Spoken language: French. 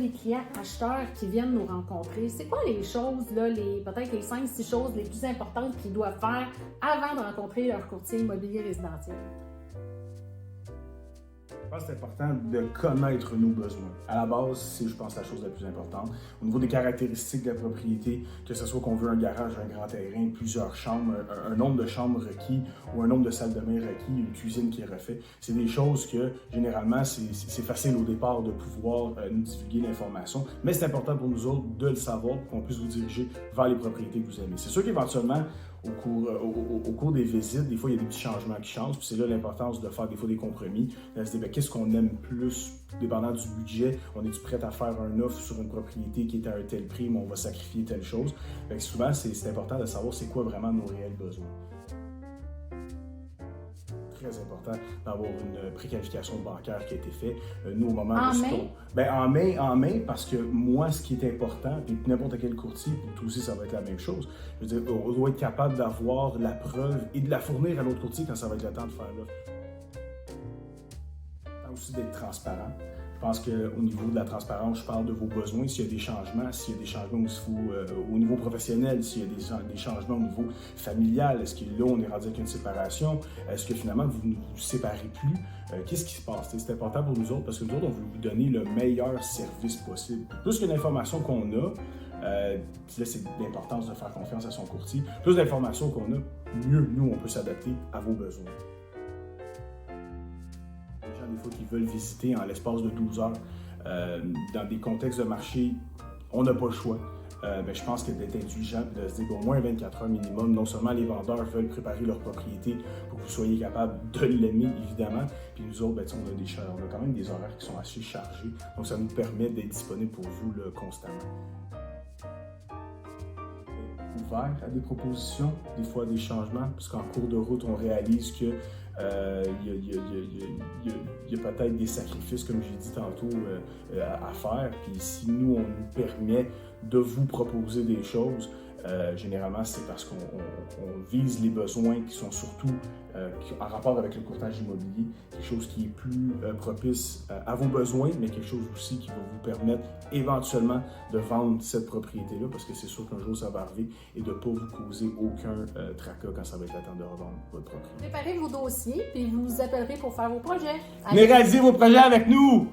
Les clients acheteurs qui viennent nous rencontrer, c'est quoi les choses, là, peut-être les 5-6 choses les plus importantes qu'ils doivent faire avant de rencontrer leur courtier immobilier résidentiel? Je pense que c'est important de connaître nos besoins. À la base, c'est, je pense, la chose la plus importante. Au niveau des caractéristiques de la propriété, que ce soit qu'on veut un garage, un grand terrain, plusieurs chambres, un nombre de chambres requis ou un nombre de salles de bain requis, une cuisine qui est refaite, c'est des choses que, généralement, c'est facile au départ de pouvoir nous divulguer l'information, mais c'est important pour nous autres de le savoir pour qu'on puisse vous diriger vers les propriétés que vous aimez. C'est sûr qu'éventuellement, au cours des visites, des fois, il y a des petits changements qui changent. Puis c'est là l'importance de faire des fois des compromis. De se dire, qu'est-ce qu'on aime plus, dépendant du budget. On est-tu prêt à faire un offre sur une propriété qui est à un tel prix, mais on va sacrifier telle chose. Fait que souvent, c'est important de savoir c'est quoi vraiment nos réels besoins. Très important d'avoir une préqualification bancaire qui a été faite. Nous, au moment En de mai? en mai, parce que moi, ce qui est important, puis n'importe quel courtier, puis toi aussi, ça va être la même chose. Je veux dire, on doit être capable d'avoir la preuve et de la fournir à l'autre courtier quand ça va être le temps de faire l'offre. Aussi d'être transparent. Je pense qu'au niveau de la transparence, je parle de vos besoins, s'il y a des changements au niveau professionnel, s'il y a des changements au niveau familial, est-ce que là, on est rendu avec une séparation, est-ce que finalement, vous ne vous séparez plus, qu'est-ce qui se passe? C'est important pour nous autres parce que nous autres, on veut vous donner le meilleur service possible. Plus que l'information qu'on a, puis là, c'est l'importance de faire confiance à son courtier, plus d'informations qu'on a, mieux nous, on peut s'adapter à vos besoins. Des fois qui veulent visiter en l'espace de 12 heures, dans des contextes de marché, on n'a pas le choix. Je pense que d'être intelligent et de se dire qu'au moins 24 heures minimum, non seulement les vendeurs veulent préparer leur propriété pour que vous soyez capable de l'aimer, évidemment, puis nous autres, on a quand même des horaires qui sont assez chargés, donc ça nous permet d'être disponible pour vous là, constamment. Ouvert à des propositions, des fois des changements, parce qu'en cours de route, on réalise que il y a peut-être des sacrifices, comme j'ai dit tantôt, à faire. Puis si nous, on nous permet de vous proposer des choses, généralement, c'est parce qu'on vise les besoins qui sont surtout en rapport avec le courtage immobilier, quelque chose qui est plus propice à vos besoins, mais quelque chose aussi qui va vous permettre éventuellement de vendre cette propriété-là, parce que c'est sûr qu'un jour, ça va arriver et de ne pas vous causer aucun tracas quand ça va être le temps de revendre votre propriété. Préparez vos dossiers, puis vous nous appellerez pour faire vos projets. Mais réalisez vos projets avec nous!